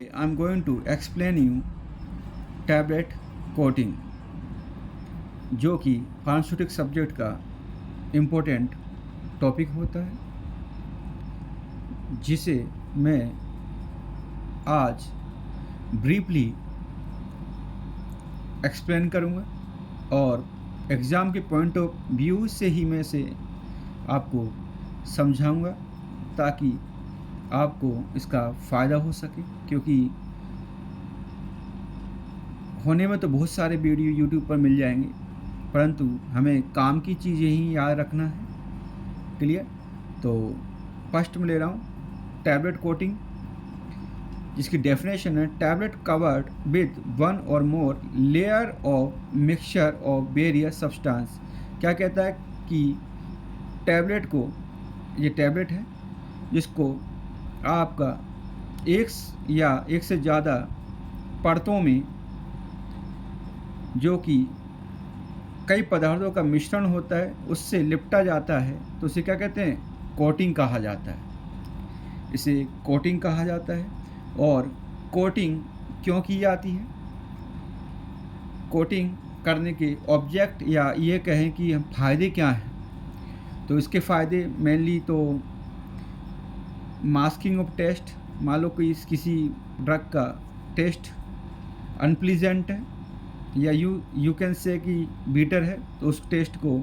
I'm going to explain you tablet coating, जो कि pharmaceutic subject का इम्पोर्टेंट टॉपिक होता है, जिसे मैं आज ब्रीफली एक्सप्लेन करूँगा और एग्ज़ाम के पॉइंट ऑफ व्यू से ही मैं इसे आपको समझाऊँगा ताकि आपको इसका फ़ायदा हो सके। क्योंकि होने में तो बहुत सारे वीडियो यूट्यूब पर मिल जाएंगे, परंतु हमें काम की चीज़ें ही याद रखना है। क्लियर? तो फर्स्ट में ले रहा हूँ टैबलेट कोटिंग, जिसकी डेफिनेशन है टैबलेट कवर्ड विद वन और more layer of mixture of various substance. क्या कहता है कि टैबलेट को, ये टैबलेट है जिसको आपका एक से ज़्यादा परतों में, जो कि कई पदार्थों का मिश्रण होता है, उससे लिपटा जाता है, तो उसे क्या कहते हैं? कोटिंग कहा जाता है। इसे कोटिंग कहा जाता है। और कोटिंग क्यों की जाती है? कोटिंग करने के ऑब्जेक्ट या ये कहें कि हम फ़ायदे क्या हैं, तो इसके फ़ायदे मेनली तो मास्किंग ऑफ टेस्ट। मान लो कि किसी ड्रग का टेस्ट अनप्लीजेंट है या यू कैन से कि बीटर है, तो उस टेस्ट को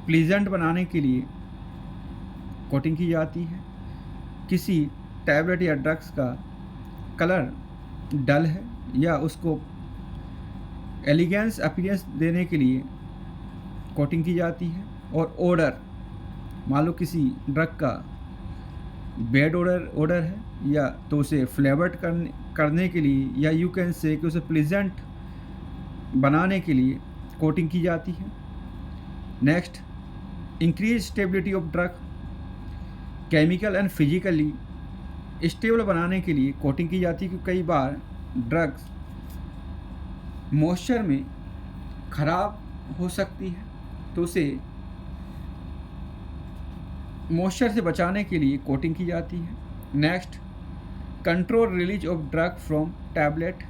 प्लीजेंट बनाने के लिए कोटिंग की जाती है। किसी टैबलेट या ड्रग्स का कलर डल है या उसको एलिगेंस अपीयरेंस देने के लिए कोटिंग की जाती है। और ओडर, मान लो किसी ड्रग का बैड ओडर है या तो उसे फ्लेवर्ड करने के लिए, या यू कैन से कि उसे प्लीजेंट बनाने के लिए कोटिंग की जाती है। Next, increase stability of drug, chemical and physically stable बनाने के लिए कोटिंग की जाती है। क्योंकि कई बार ड्रग्स मॉइस्चर में ख़राब हो सकती है, तो उसे मॉइस्चर से बचाने के लिए कोटिंग की जाती है। Next, control release of drug from tablet.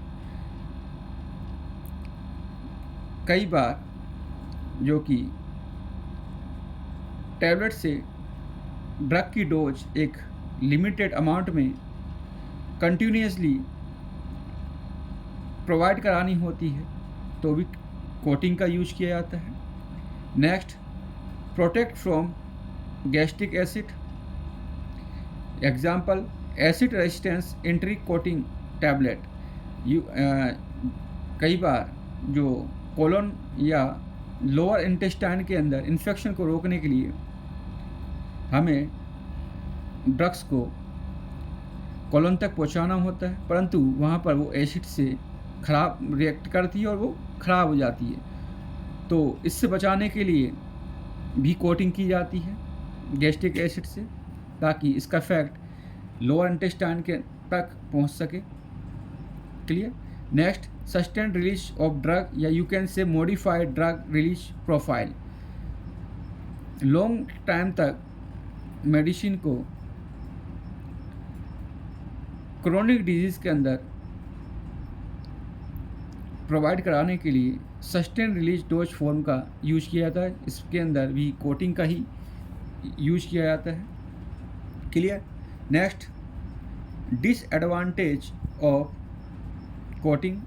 कई बार जो कि टैबलेट से ड्रग की डोज एक लिमिटेड अमाउंट में कंटिन्यूसली प्रोवाइड करानी होती है, तो भी कोटिंग का यूज किया जाता है। Next, protect from gastric acid. Example, acid resistance entry coating tablet. कई बार जो कोलन या लोअर इंटेस्टाइन के अंदर इन्फेक्शन को रोकने के लिए हमें ड्रग्स को कोलन तक पहुंचाना होता है, परंतु वहाँ पर वो एसिड से ख़राब रिएक्ट करती है और वो ख़राब हो जाती है, तो इससे बचाने के लिए भी कोटिंग की जाती है गैस्ट्रिक एसिड से, ताकि इसका इफेक्ट लोअर इंटेस्टाइन के तक पहुंच सके। Clear? Next, sustain release of drug या you can say modified drug release profile. Long time तक मेडिसिन को क्रोनिक डिजीज़ के अंदर प्रोवाइड कराने के लिए सस्टेन रिलीज डोज फॉर्म का यूज किया जाता है। इसके अंदर भी कोटिंग का ही यूज किया जाता है। Clear? Next, disadvantage of coating,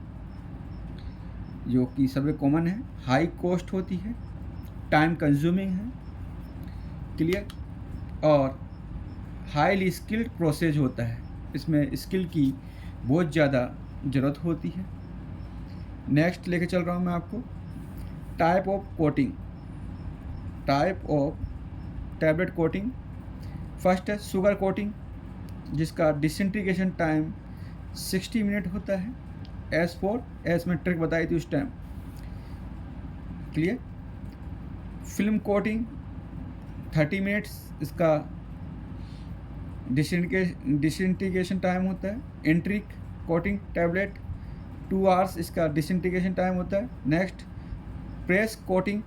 जो कि सबसे कॉमन है, हाई कॉस्ट होती है, टाइम कंज्यूमिंग है। क्लियर? और हाईली स्किल्ड प्रोसेस होता है, इसमें स्किल की बहुत ज़्यादा ज़रूरत होती है। नेक्स्ट लेके चल रहा हूँ मैं आपको type of coating, type of tablet coating. First है शुगर कोटिंग, जिसका डिसइंटीग्रेशन टाइम 60 मिनट होता है, एज में ट्रिक बताई थी उस time. Clear? Film coating 30 minutes इसका डिसइंटीग्रेशन टाइम होता है। एंट्रिक कोटिंग टैबलेट 2 आवर्स इसका डिसइंटीग्रेशन टाइम होता है। नेक्स्ट, प्रेस कोटिंग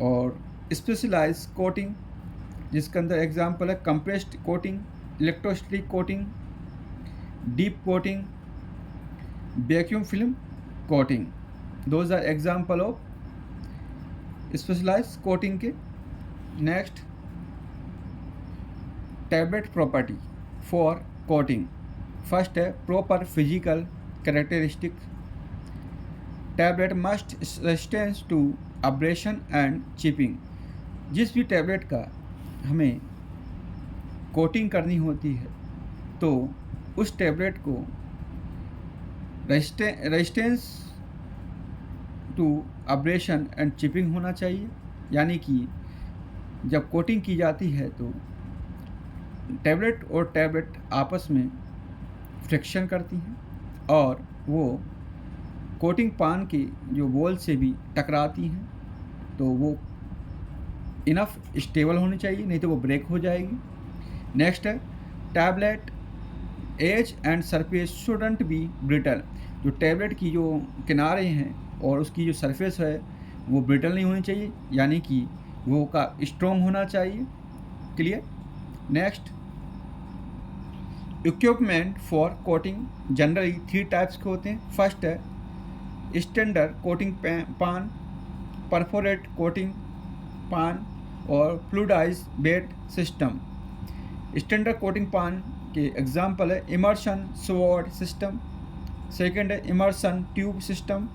और स्पेशलाइज कोटिंग, जिसके अंदर एग्जाम्पल है compressed coating, electrostatic coating, deep coating, vacuum film coating. Those are example of specialized coating के. Next, tablet property for coating. First है proper physical characteristic. Tablet must resist to abrasion and chipping. जिस भी tablet का हमें coating करनी होती है तो उस टैबलेट को resistance to abrasion and chipping होना चाहिए, यानी कि जब कोटिंग की जाती है तो टैबलेट और टैबलेट आपस में फ्रिक्शन करती हैं और वो कोटिंग पान के जो वॉल से भी टकराती हैं, तो वो इनफ स्टेबल होनी चाहिए, नहीं तो वो ब्रेक हो जाएगी. नेक्स्ट है tablet edge and surface shouldn't be brittle. जो टैबलेट की जो किनारे हैं और उसकी जो सरफेस है वो ब्रिटल नहीं होनी चाहिए, यानी कि वो का स्ट्रॉन्ग होना चाहिए. Clear. Next, equipment for coating generally 3 types के होते हैं. फर्स्ट है स्टैंडर्ड कोटिंग पान, परफोरेट कोटिंग पान और फ्लूइडाइज बेड सिस्टम. स्टैंडर्ड कोटिंग पान के एग्जाम्पल है इमर्शन स्वॉर्ड सिस्टम. सेकेंड है इमर्शन ट्यूब सिस्टम.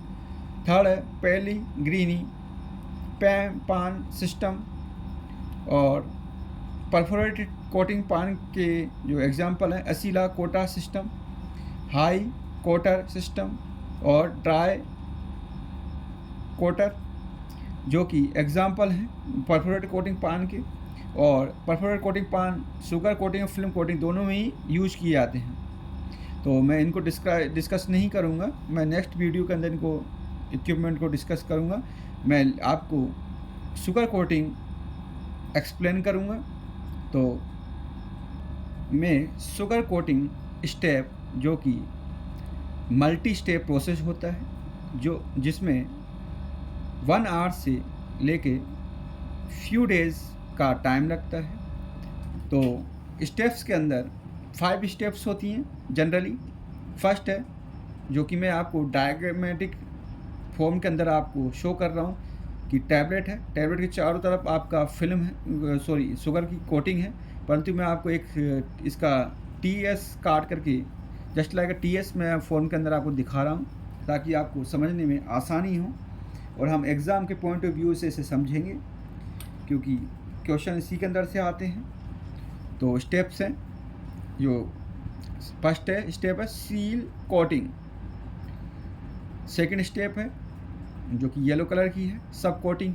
थर्ड है पेलीग्रीनी पान सिस्टम. और परफोरेटेड कोटिंग पान के जो एग्जाम्पल हैं असीला कोटा सिस्टम, हाई कोटर सिस्टम और ड्राई कोटर, जो कि एग्जाम्पल हैं परफोरेटेड कोटिंग पान के. और परफोरेटेड कोटिंग पान शुगर कोटिंग और फिल्म कोटिंग दोनों में ही यूज किए जाते हैं, तो मैं इनको डिस्कस नहीं करूँगा. मैं नेक्स्ट वीडियो के अंदर इनको इक्विपमेंट को डिस्कस करूँगा. मैं आपको शुगर कोटिंग एक्सप्लेन करूँगा. तो मैं शुगर कोटिंग स्टेप, जो कि मल्टी स्टेप प्रोसेस होता है, जो जिसमें 1 आवर से लेके फ्यू डेज़ का टाइम लगता है. तो स्टेप्स के अंदर 5 स्टेप्स होती हैं जनरली. फर्स्ट है जो कि मैं आपको डायग्रामेटिक फॉर्म के अंदर आपको शो कर रहा हूँ कि टैबलेट है, टैबलेट के चारों तरफ आपका फिल्म है, शुगर की कोटिंग है, परंतु मैं आपको एक इसका TS काट करके जस्ट लाइक TS मैं फॉर्म के अंदर आपको दिखा रहा हूँ ताकि आपको समझने में आसानी हो और हम एग्ज़ाम के पॉइंट ऑफ व्यू से इसे समझेंगे, क्योंकि क्वेश्चन इसी के अंदर से आते हैं. तो स्टेप्स हैं, जो फर्स्ट है स्टेप है सील कोटिंग. सेकंड स्टेप है जो कि येलो कलर की है, सब कोटिंग.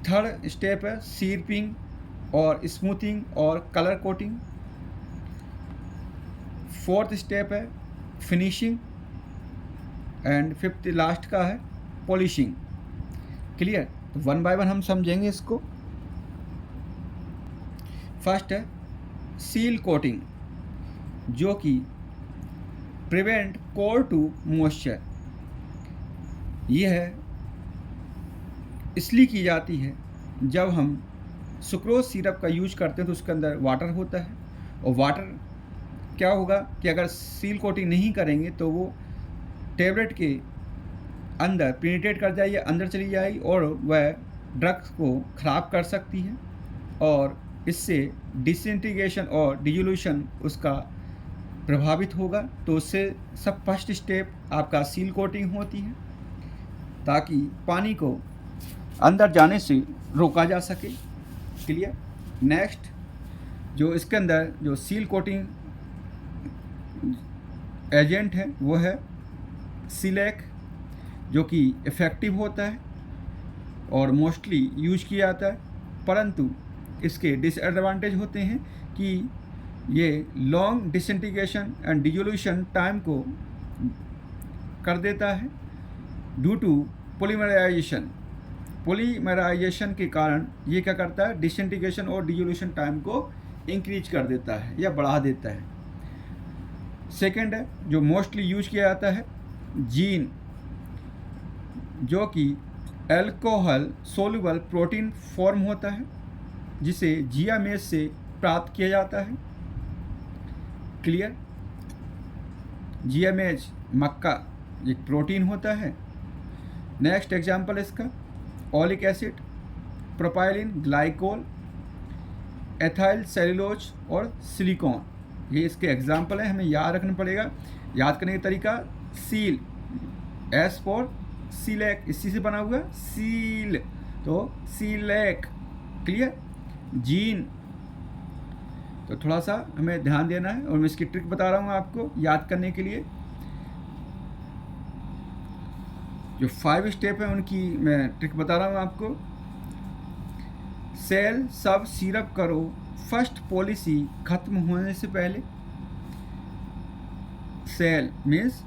थर्ड स्टेप है सीरपिंग और स्मूथिंग और कलर कोटिंग. फोर्थ स्टेप है फिनिशिंग एंड फिफ्थ लास्ट का है पॉलिशिंग. क्लियर. तो 1 बाय 1 हम समझेंगे इसको. फर्स्ट है सील कोटिंग, जो कि प्रिवेंट कोर टू मॉइस्चर. यह है इसलिए की जाती है जब हम सुक्रोज सिरप का यूज करते हैं तो उसके अंदर वाटर होता है, और वाटर क्या होगा कि अगर सील कोटिंग नहीं करेंगे तो वो टैबलेट के अंदर पेनिट्रेट कर जाएगी, अंदर चली जाएगी और वह ड्रग्स को ख़राब कर सकती है, और इससे डिसइंटीग्रेशन और डिजोल्यूशन उसका प्रभावित होगा. तो उससे सब फर्स्ट स्टेप आपका सील कोटिंग होती है ताकि पानी को अंदर जाने से रोका जा सके. क्लियर. नेक्स्ट, जो इसके अंदर जो सील कोटिंग एजेंट है वो है सिलेक, जो कि इफ़ेक्टिव होता है और मोस्टली यूज किया जाता है, परंतु इसके डिसएडवांटेज होते हैं कि ये long disintegration and dissolution time को कर देता है ड्यू टू पोलीमराइजेशन. पोलीमराइजेशन के कारण ये क्या करता है, डिसइंटीग्रेशन और डिजोल्यूशन टाइम को इंक्रीज कर देता है या बढ़ा देता है. सेकेंड है जो मोस्टली यूज किया जाता है जीन, जो कि अल्कोहल सोल्यूबल प्रोटीन फॉर्म होता है, जिसे जियामेज से प्राप्त किया जाता है. क्लियर। GMH मक्का एक प्रोटीन होता है। नेक्स्ट एग्जाम्पल इसका oleic acid, propylene glycol, ethyl cellulose और सिलिकॉन, ये इसके एग्जाम्पल हैं। हमें याद रखना पड़ेगा। याद करने का तरीका सील, एस फॉर सीलेक, इसी से बना हुआ सील, तो सीलेक। क्लियर। जीन, तो थोड़ा सा हमें ध्यान देना है और मैं इसकी ट्रिक बता रहा हूँ आपको याद करने के लिए। जो 5 स्टेप है उनकी मैं ट्रिक बता रहा हूँ आपको। सेल सब सिरप करो फर्स्ट पॉलिसी खत्म होने से पहले। Sell means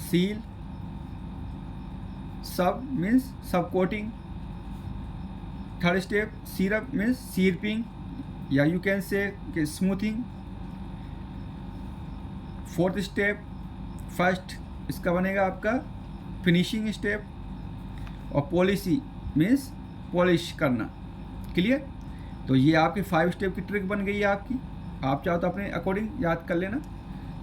seal, sub means sub coating. Third step syrup means syruping या you can say smoothing. Fourth step first इसका बनेगा आपका फिनिशिंग स्टेप, और पॉलिसी मीन्स पॉलिश करना। क्लियर। तो ये आपकी 5 स्टेप की ट्रिक बन गई है आपकी। आप चाहो तो अपने अकॉर्डिंग याद कर लेना।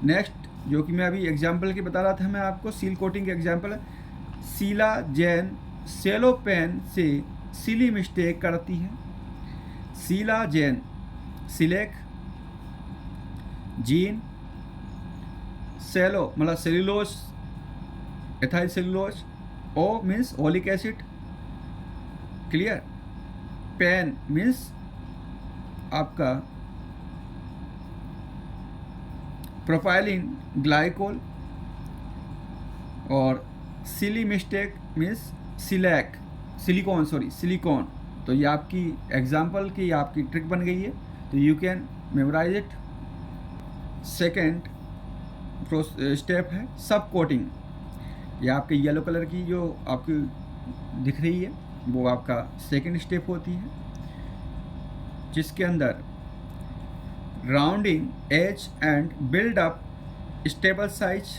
नेक्स्ट जो कि मैं अभी एग्जाम्पल के बता रहा था मैं आपको, सील कोटिंग का एग्जाम्पल है। शीला जैन सेलो पेन से सिली मिस्टेक करती है। Sheela Jain shellac, zein, cello मतलब cellulose, ethyl cellulose, O means oleic acid. Clear. Pen means आपका प्रोपाइलिन ग्लाइकोल, और silly mistake means shellac, silicon, sorry silicon. तो ये आपकी एग्जाम्पल की आपकी ट्रिक बन गई है, तो you can memorise it. Second step है सब कोटिंग। ये आपके येलो कलर की जो आपकी दिख रही है वो आपका सेकेंड स्टेप होती है, जिसके अंदर rounding edge and build up stable size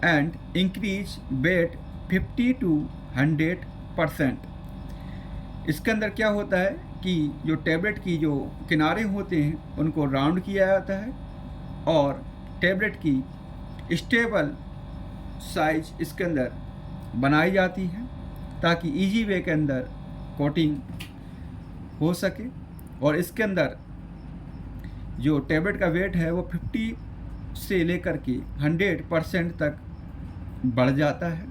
and increase weight 50 to 100%। इसके अंदर क्या होता है कि जो टैबलेट की जो किनारे होते हैं उनको राउंड किया जाता है, और टैबलेट की स्टेबल साइज इसके अंदर बनाई जाती है ताकि इजी वे के अंदर कोटिंग हो सके। और इसके अंदर जो टैबलेट का वेट है वो 50 से लेकर के 100% तक बढ़ जाता है।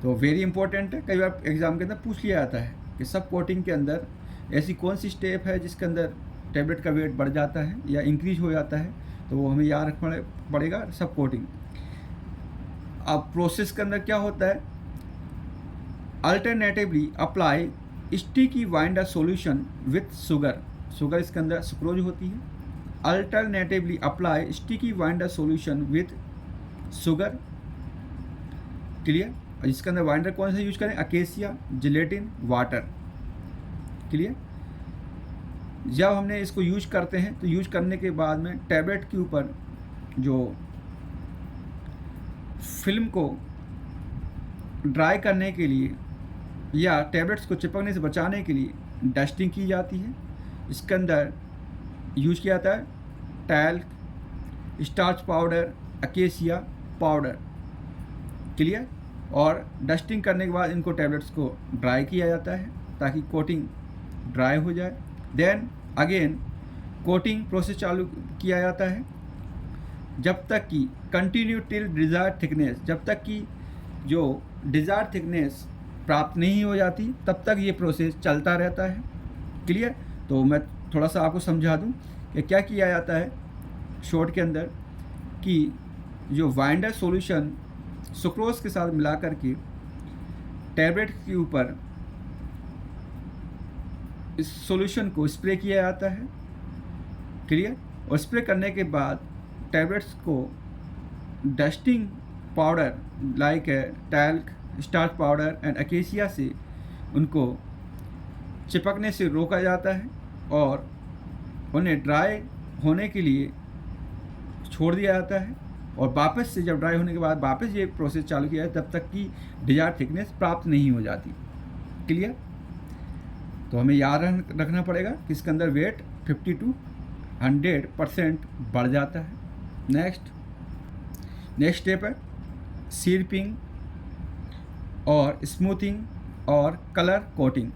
तो वेरी इंपॉर्टेंट है, कई बार एग्ज़ाम के अंदर पूछ लिया जाता है कि सब कोटिंग के अंदर ऐसी कौन सी स्टेप है जिसके अंदर टैबलेट का वेट बढ़ जाता है या इंक्रीज हो जाता है, तो वो हमें याद रखना पड़ेगा सब कोटिंग। अब प्रोसेस के अंदर क्या होता है, alternatively apply sticky winder solution with sugar. Sugar इसके अंदर सुक्रोज होती है। Alternatively apply sticky winder solution with sugar. Clear. और इसके अंदर वाइंडर कौन सा यूज करें, अकेसिया, जिलेटिन, वाटर। क्लियर। जब हमने इसको यूज करते हैं तो यूज करने के बाद में टैबलेट के ऊपर जो फिल्म को ड्राई करने के लिए या टैबलेट्स को चिपकने से बचाने के लिए डस्टिंग की जाती है। इसके अंदर यूज किया जाता है talc, starch powder, acacia powder. Clear. और डस्टिंग करने के बाद इनको टैबलेट्स को ड्राई किया जाता है ताकि कोटिंग ड्राई हो जाए। देन अगेन कोटिंग प्रोसेस चालू किया जाता है जब तक कि कंटिन्यू टिल डिज़ायर्ड थिकनेस, जब तक कि जो डिज़ायर्ड थिकनेस प्राप्त नहीं हो जाती तब तक ये प्रोसेस चलता रहता है। क्लियर। तो मैं थोड़ा सा आपको समझा दूं कि क्या किया जाता है शॉर्ट के अंदर, कि जो वाइंडर सॉल्यूशन सुक्रोज के साथ मिला करके टैबलेट के ऊपर इस सॉल्यूशन को स्प्रे किया जाता है। क्लियर। और स्प्रे करने के बाद टैबलेट्स को dusting powder like talc, starch powder and acacia से उनको चिपकने से रोका जाता है और उन्हें ड्राई होने के लिए छोड़ दिया जाता है। और वापस से जब ड्राई होने के बाद वापस ये प्रोसेस चालू किया है तब तक कि डिजायर्ड थिकनेस प्राप्त नहीं हो जाती। क्लियर। तो हमें याद रखना पड़ेगा कि इसके अंदर वेट 50 to 100% बढ़ जाता है। नेक्स्ट स्टेप है सीरपिंग और स्मूथिंग और कलर कोटिंग।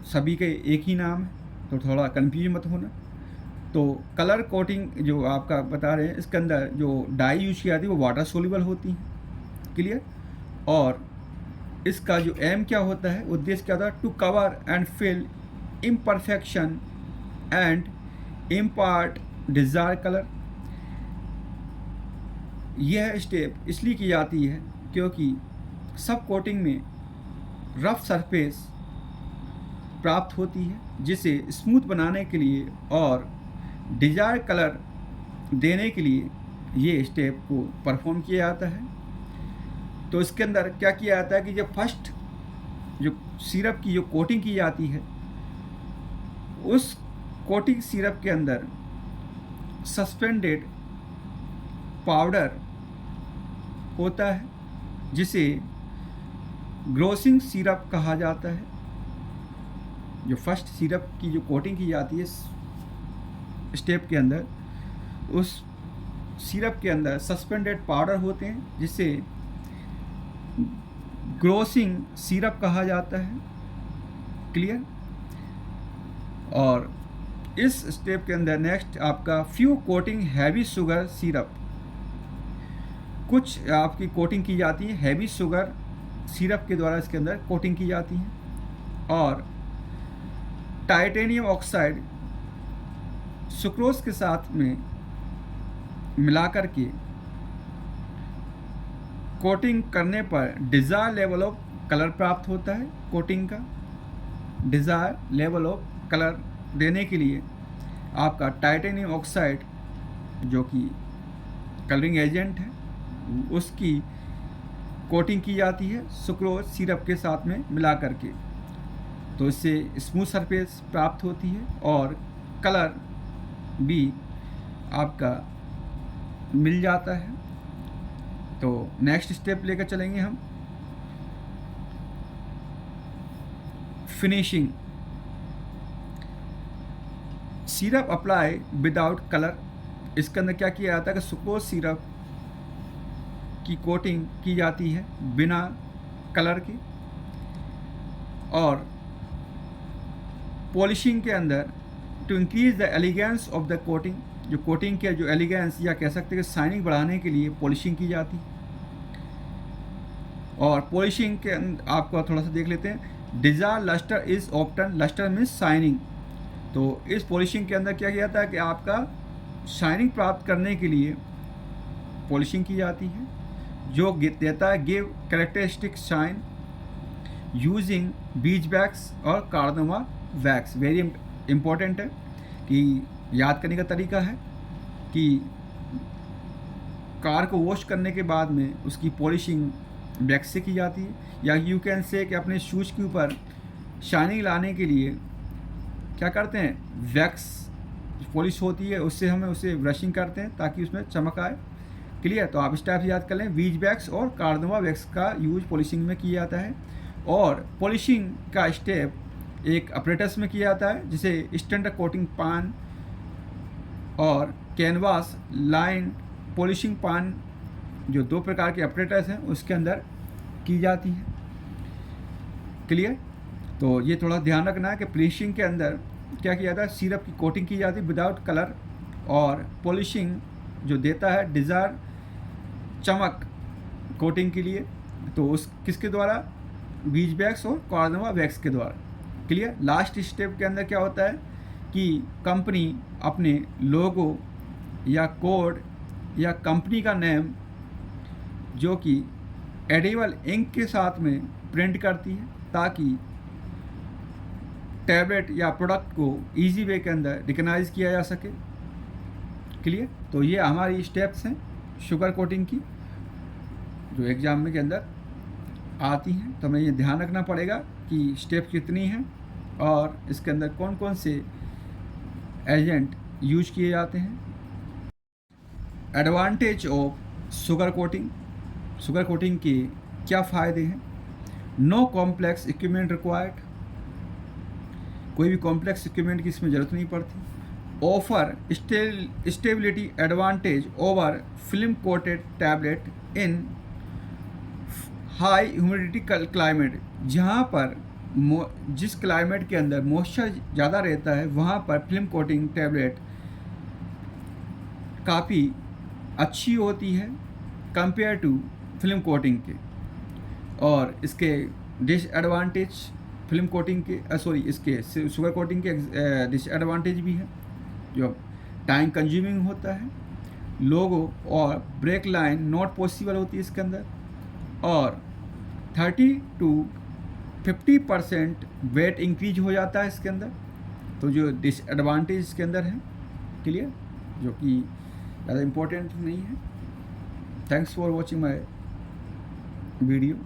सभी के एक ही नाम है, तो थोड़ा कंफ्यूज मत होना। तो कलर कोटिंग जो आपका बता रहे हैं, इसके अंदर जो डाई यूज की जाती है वो वाटर सोल्यूबल होती है। क्लियर। और इसका जो एम क्या होता है, उद्देश्य क्या होता है, to cover and fill imperfection and impart desire colour. यह स्टेप इसलिए की जाती है क्योंकि सब कोटिंग में रफ सरफेस प्राप्त होती है, जिसे स्मूथ बनाने के लिए और डिज़ायर कलर देने के लिए ये स्टेप को परफॉर्म किया जाता है। तो इसके अंदर क्या किया जाता है कि जब फर्स्ट जो सिरप की जो कोटिंग की जाती है, उस कोटिंग सिरप के अंदर सस्पेंडेड पाउडर होता है, जिसे ग्रोसिंग सिरप कहा जाता है। जो फर्स्ट सिरप की जो कोटिंग की जाती है स्टेप के अंदर, उस सिरप के अंदर सस्पेंडेड पाउडर होते हैं, जिसे ग्रोसिंग सिरप कहा जाता है। क्लियर। और इस स्टेप के अंदर नेक्स्ट आपका few coating heavy sugar syrup, कुछ आपकी कोटिंग की जाती है हैवी शुगर सिरप के द्वारा, इसके अंदर कोटिंग की जाती है। और टाइटेनियम ऑक्साइड सुक्रोज के साथ में मिलाकर के कोटिंग करने पर डिज़ायर लेवल ऑफ कलर प्राप्त होता है। कोटिंग का डिज़ायर लेवल ऑफ कलर देने के लिए आपका टाइटेनियम ऑक्साइड जो कि कलरिंग एजेंट है, उसकी कोटिंग की जाती है सुक्रोज सिरप के साथ में मिला करके। तो इससे स्मूथ सरफेस प्राप्त होती है और कलर भी आपका मिल जाता है। तो नेक्स्ट स्टेप लेकर चलेंगे हम finishing. Syrup apply without colour. इसके अंदर क्या किया जाता है कि सुक्रोज सिरप की कोटिंग की जाती है बिना कलर के। और पॉलिशिंग के अंदर to increase the elegance of the coating, जो कोटिंग के जो एलिगेंस या कह सकते हैं कि शाइनिंग बढ़ाने के लिए पॉलिशिंग की जाती है। और पॉलिशिंग के अंदर आपको थोड़ा सा देख लेते हैं। Desire lustre is obtain, lustre means shining. तो इस पॉलिशिंग के अंदर क्या किया जाता है कि आपका शाइनिंग प्राप्त करने के लिए पॉलिशिंग की जाती है, जो देता है give characteristic shine using bees wax और कार्डोमा वैक्स। वेरी इम्पोर्टेंट है कि याद करने का तरीका है कि कार को वॉश करने के बाद में उसकी पॉलिशिंग वैक्स से की जाती है, या यू कैन से कि अपने शूज़ के ऊपर शाइनिंग लाने के लिए क्या करते हैं, वैक्स पॉलिश होती है, उससे हमें उसे ब्रशिंग करते हैं ताकि उसमें चमक आए। क्लियर। तो आप इस टाइप से याद कर लें, बीज वैक्स और कार्डोमा वैक्स का यूज पॉलिशिंग में किया जाता है। और पॉलिशिंग का स्टेप एक अपरेटस में किया जाता है, जिसे स्टैंडर्ड कोटिंग पान और कैनवास लाइन पॉलिशिंग पान, जो दो प्रकार के अपरेटस हैं, उसके अंदर की जाती है। क्लियर। तो ये थोड़ा ध्यान रखना है कि पॉलिशिंग के अंदर क्या किया जाता है, सिरप की कोटिंग की जाती है विदाउट कलर, और पॉलिशिंग जो देता है डिज़ायर चमक कोटिंग के लिए, तो उस किसके द्वारा, बीज वैक्स और कार्डोमा वैक्स के द्वारा। क्लियर। लास्ट स्टेप के अंदर क्या होता है कि कंपनी अपने लोगो या कोड या कंपनी का नेम जो कि एडिबल इंक के साथ में प्रिंट करती है, ताकि टैबलेट या प्रोडक्ट को इजी वे के अंदर रिकग्नाइज किया जा सके। क्लियर। तो ये हमारी स्टेप्स हैं शुगर कोटिंग की, जो एग्जाम में के अंदर आती हैं। तो हमें ये ध्यान रखना पड़ेगा कि स्टेप कितनी हैं और इसके अंदर कौन कौन से एजेंट यूज किए जाते हैं। Advantage of sugar coating. Sugar coating के क्या फ़ायदे हैं। नो कॉम्प्लेक्स इक्विपमेंट रिक्वायर्ड, कोई भी कॉम्प्लेक्स इक्विपमेंट की इसमें ज़रूरत नहीं पड़ती। Offer stability advantage over film coated tablet इन हाई ह्यूमिडिटी क्लाइमेट, जहाँ पर जिस क्लाइमेट के अंदर मॉइस्चर ज़्यादा रहता है वहाँ पर फिल्म कोटिंग टैबलेट काफ़ी अच्छी होती है कंपेयर टू फिल्म कोटिंग के। और इसके डिसएडवांटेज फिल्म कोटिंग के इसके शुगर कोटिंग के डिसएडवांटेज भी है, जो टाइम कंज्यूमिंग होता है, लोगो और ब्रेक लाइन नॉट पॉसिबल होती है इसके अंदर, और 30 to 50% वेट इंक्रीज हो जाता है इसके अंदर। तो जो डिसएडवांटेज इसके अंदर है क्लियर, जो कि ज़्यादा इम्पोर्टेंट नहीं है। Thanks for watching my video.